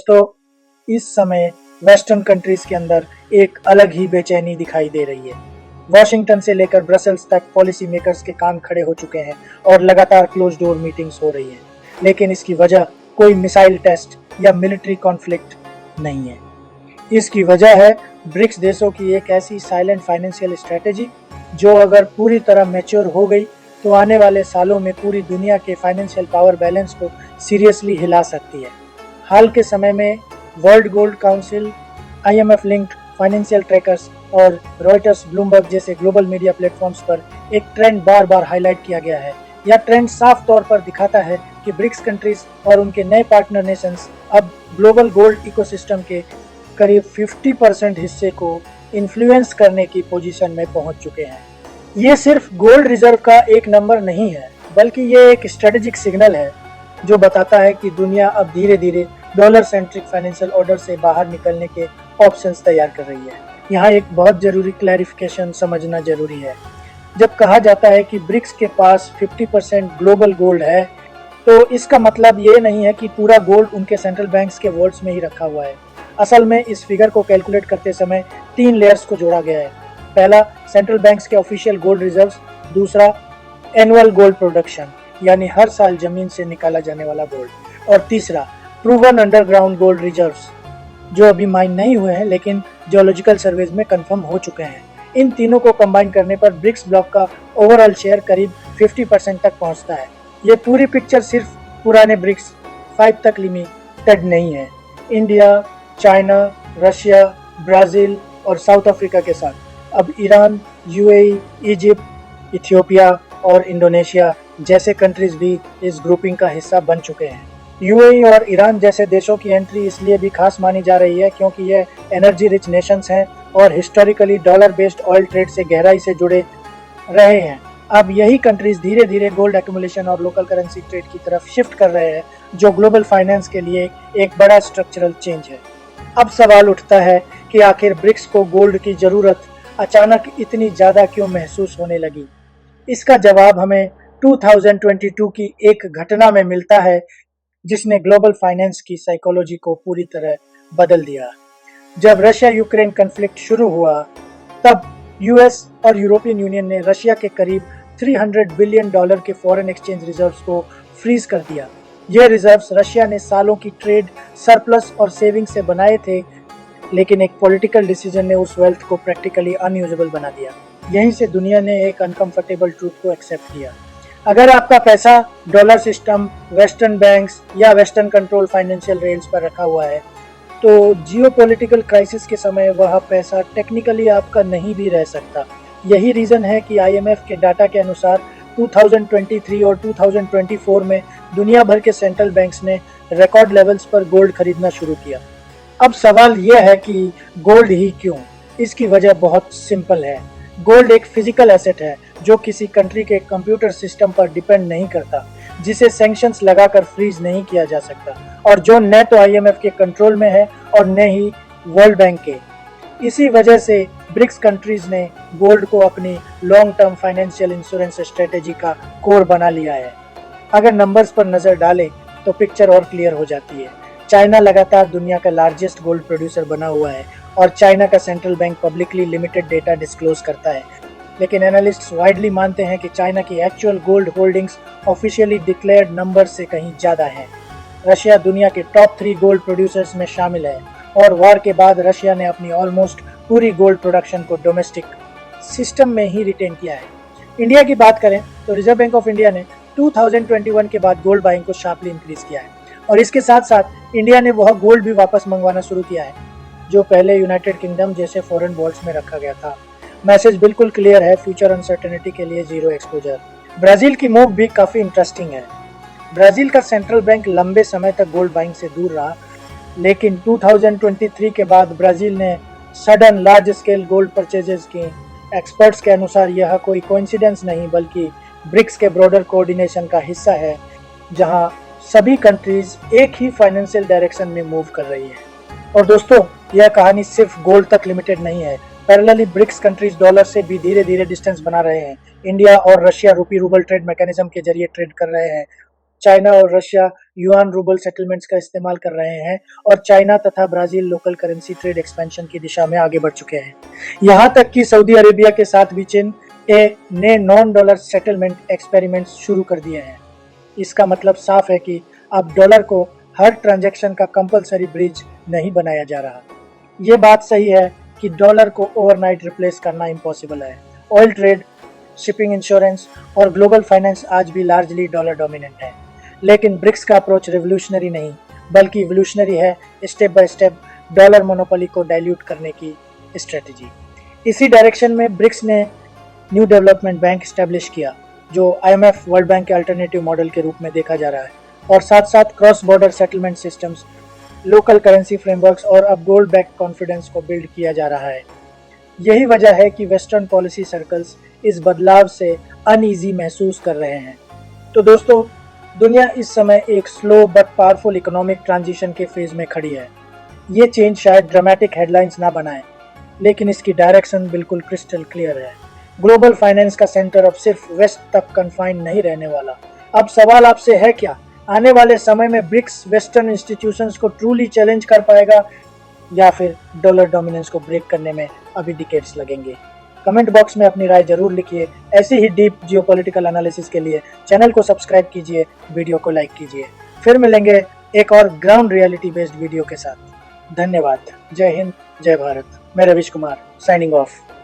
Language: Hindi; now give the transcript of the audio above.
दोस्तों, इस समय वेस्टर्न कंट्रीज के अंदर एक अलग ही बेचैनी दिखाई दे रही है। वॉशिंगटन से लेकर ब्रसल्स तक पॉलिसी मेकर्स के कान खड़े हो चुके हैं और लगातार क्लोज डोर मीटिंग्स हो रही हैं। लेकिन इसकी वजह कोई मिसाइल टेस्ट या मिलिट्री कॉन्फ्लिक्ट नहीं है। इसकी वजह है ब्रिक्स देशों की एक ऐसी साइलेंट फाइनेंशियल स्ट्रेटेजी जो अगर पूरी तरह मैच्योर हो गई तो आने वाले सालों में पूरी दुनिया के फाइनेंशियल पावर बैलेंस को सीरियसली हिला सकती है। हाल के समय में world gold council, IMF linked financial trackers और रॉयटर्स, ब्लूमबर्ग जैसे ग्लोबल मीडिया प्लेटफॉर्म्स पर एक ट्रेंड बार बार हाईलाइट किया गया है। यह ट्रेंड साफ तौर पर दिखाता है कि ब्रिक्स कंट्रीज और उनके नए पार्टनर नेशंस अब ग्लोबल गोल्ड इकोसिस्टम के करीब 50% हिस्से को इन्फ्लुएंस करने की पोजीशन में पहुंच चुके हैं। ये सिर्फ गोल्ड रिजर्व का एक नंबर नहीं है, बल्कि ये एक स्ट्रेटेजिक सिग्नल है जो बताता है कि दुनिया अब धीरे धीरे डॉलर सेंट्रिक फाइनेंशियल ऑर्डर से बाहर निकलने के ऑप्शंस तैयार कर रही है। यहाँ एक बहुत जरूरी क्लैरिफिकेशन समझना जरूरी है। जब कहा जाता है कि ब्रिक्स के पास 50% ग्लोबल गोल्ड है, तो इसका मतलब ये नहीं है कि पूरा गोल्ड उनके सेंट्रल बैंक्स के वॉल्ट्स में ही रखा हुआ है। असल में इस फिगर को कैलकुलेट करते समय 3 लेयर्स को जोड़ा गया है। पहला, सेंट्रल बैंक्स के ऑफिशियल गोल्ड रिजर्व्स। दूसरा, एनुअल गोल्ड प्रोडक्शन, यानी हर साल जमीन से निकाला जाने वाला गोल्ड। और तीसरा, प्रूवन अंडरग्राउंड गोल्ड रिजर्व्स, जो अभी माइन नहीं हुए हैं लेकिन जियोलॉजिकल सर्वेज में कंफर्म हो चुके हैं। इन तीनों को कंबाइन करने पर ब्रिक्स ब्लॉक का ओवरऑल शेयर करीब 50% तक पहुंचता है। ये पूरी पिक्चर सिर्फ पुराने ब्रिक्स 5 तक लिमिटेड नहीं है। इंडिया, चाइना, रशिया, ब्राजील और साउथ अफ्रीका के साथ अब ईरान, UAE, इजिप्ट, इथियोपिया और इंडोनेशिया जैसे कंट्रीज भी इस ग्रुपिंग का हिस्सा बन चुके हैं। UAE और ईरान जैसे देशों की एंट्री इसलिए भी खास मानी जा रही है क्योंकि ये एनर्जी रिच नेशंस हैं और historically dollar based oil trade से गहराई से जुड़े रहे हैं। अब यही कंट्रीज धीरे धीरे गोल्ड एक्यूमुलेशन और लोकल करेंसी ट्रेड की तरफ शिफ्ट कर रहे हैं, जो ग्लोबल फाइनेंस के लिए एक बड़ा स्ट्रक्चरल चेंज है। अब सवाल उठता है कि आखिर ब्रिक्स को गोल्ड की जरूरत अचानक इतनी ज्यादा क्यों महसूस होने लगी। इसका जवाब हमें 2022 की एक घटना में मिलता है जिसने ग्लोबल फाइनेंस की साइकोलॉजी को पूरी तरह बदल दिया। जब रशिया यूक्रेन कॉन्फ्लिक्ट शुरू हुआ, तब US और यूरोपियन यूनियन ने रशिया के करीब $300 बिलियन के फॉरेन एक्सचेंज रिजर्व्स को फ्रीज कर दिया। ये रिजर्व्स रशिया ने सालों की ट्रेड सरप्लस और सेविंग से बनाए थे, लेकिन एक पॉलिटिकल डिसीजन ने उस वेल्थ को प्रैक्टिकली अनयूजेबल बना दिया। यहीं से दुनिया ने एक अनकंफर्टेबल ट्रूथ को एक्सेप्ट किया। अगर आपका पैसा डॉलर सिस्टम, वेस्टर्न बैंक्स या वेस्टर्न कंट्रोल फाइनेंशियल रेल्स पर रखा हुआ है, तो जियोपॉलिटिकल क्राइसिस के समय वह पैसा टेक्निकली आपका नहीं भी रह सकता। यही रीजन है कि IMF के डाटा के अनुसार 2023 और 2024 में दुनिया भर के सेंट्रल बैंक्स ने रिकॉर्ड लेवल्स पर गोल्ड खरीदना शुरू किया। अब सवाल यह है कि गोल्ड ही क्यों? इसकी वजह बहुत सिंपल है। गोल्ड एक फिजिकल एसेट है जो किसी कंट्री के कंप्यूटर सिस्टम पर डिपेंड नहीं करता, जिसे सैंक्शंस लगाकर फ्रीज नहीं किया जा सकता और जो न तो IMF के कंट्रोल में है और न ही वर्ल्ड बैंक के। इसी वजह से ब्रिक्स कंट्रीज ने गोल्ड को अपनी long term financial insurance strategy का कोर बना लिया है। अगर नंबर्स पर नजर डालें तो पिक्चर और क्लियर हो जाती है। चाइना लगातार दुनिया का लार्जेस्ट गोल्ड प्रोड्यूसर बना हुआ है और चाइना का central bank publicly limited data disclose करता है, लेकिन एनालिस्ट्स वाइडली मानते हैं कि चाइना की actual gold holdings officially declared number से कहीं ज़्यादा हैं। रशिया दुनिया के टॉप 3 गोल्ड प्रोड्यूसर्स में शामिल है और वॉर के बाद रशिया ने अपनी ऑलमोस्ट पूरी गोल्ड प्रोडक्शन को डोमेस्टिक सिस्टम में ही रिटेन किया है। इंडिया की बात करें तो रिजर्व बैंक ऑफ इंडिया ने 2021 के बाद गोल्ड बाइंग को शार्पली इंक्रीज किया है और इसके साथ साथ इंडिया ने वह गोल्ड भी वापस मंगवाना शुरू किया है जो पहले यूनाइटेड किंगडम जैसे फॉरेन वॉल्ट्स में रखा गया था। मैसेज बिल्कुल क्लियर है, फ्यूचर अनसर्टेनिटी के लिए जीरो एक्सपोजर। ब्राजील की मूव भी काफी इंटरेस्टिंग है। ब्राजील का सेंट्रल बैंक लंबे समय तक गोल्ड बाइंग से दूर रहा, लेकिन 2023 के बाद ब्राजील ने sudden large scale gold purchases की। एक्सपर्ट्स के अनुसार यह कोई कोइंसिडेंस नहीं बल्कि ब्रिक्स के ब्रॉडर कोऑर्डिनेशन का हिस्सा है, जहां सभी कंट्रीज एक ही फाइनेंशियल डायरेक्शन में मूव कर रही है। और दोस्तों, यह कहानी सिर्फ गोल्ड तक लिमिटेड नहीं है। पैरेलली ब्रिक्स कंट्रीज डॉलर से भी धीरे धीरे डिस्टेंस बना रहे हैं। इंडिया और रशिया रूपी रूबल ट्रेड मैकेनिज्म के जरिए ट्रेड कर रहे हैं चाइना और रशिया युआन रूबल सेटलमेंट्स का इस्तेमाल कर रहे हैं और चाइना तथा Brazil local currency trade expansion की दिशा में आगे बढ़ चुके हैं। यहाँ तक कि सऊदी अरेबिया के साथ भी चीन ने नॉन डॉलर सेटलमेंट एक्सपेरिमेंट्स शुरू कर दिए हैं। इसका मतलब साफ है कि अब डॉलर को हर ट्रांजैक्शन का कंपलसरी ब्रिज नहीं बनाया जा रहा। ये बात सही है कि डॉलर को ओवरनाइट रिप्लेस करना इम्पॉसिबल है। ऑयल ट्रेड, शिपिंग, इंश्योरेंस और ग्लोबल फाइनेंस आज भी लार्जली डॉलर डोमिनेंट है। लेकिन ब्रिक्स का अप्रोच रिवोल्यूशनरी नहीं बल्कि इवोल्यूशनरी है, step by step dollar monopoly को डाइल्यूट करने की स्ट्रेटजी। इसी डायरेक्शन में ब्रिक्स ने न्यू डेवलपमेंट बैंक स्टैब्लिश किया, जो IMF वर्ल्ड बैंक के अल्टरनेटिव मॉडल के रूप में देखा जा रहा है, और साथ साथ cross border settlement systems, local currency frameworks और अब गोल्ड बैक कॉन्फिडेंस को बिल्ड किया जा रहा है। यही वजह है कि वेस्टर्न पॉलिसी सर्कल्स इस बदलाव से अनईजी महसूस कर रहे हैं। तो दोस्तों, दुनिया इस समय एक slow but powerful economic transition के फेज में खड़ी है। ये चेंज शायद ड्रामेटिक हेडलाइंस ना बनाए, लेकिन इसकी डायरेक्शन बिल्कुल क्रिस्टल क्लियर है। ग्लोबल फाइनेंस का सेंटर अब सिर्फ वेस्ट तक कन्फाइंड नहीं रहने वाला। अब सवाल आपसे है क्या, आने वाले समय में ब्रिक्स वेस्टर्न इंस्टीट्यूशंस को ट्रूली चैलेंज कर पाएगा या फिर डॉलर डोमिनेंस को ब्रेक करने में अभी डिकेड्स लगेंगे? कमेंट बॉक्स में अपनी राय जरूर लिखिए। ऐसी ही डीप जियोपॉलिटिकल एनालिसिस के लिए चैनल को सब्सक्राइब कीजिए, वीडियो को लाइक कीजिए। फिर मिलेंगे एक और ग्राउंड रियलिटी बेस्ड वीडियो के साथ। धन्यवाद। जय हिंद, जय भारत। मैं रविश कुमार, साइनिंग ऑफ।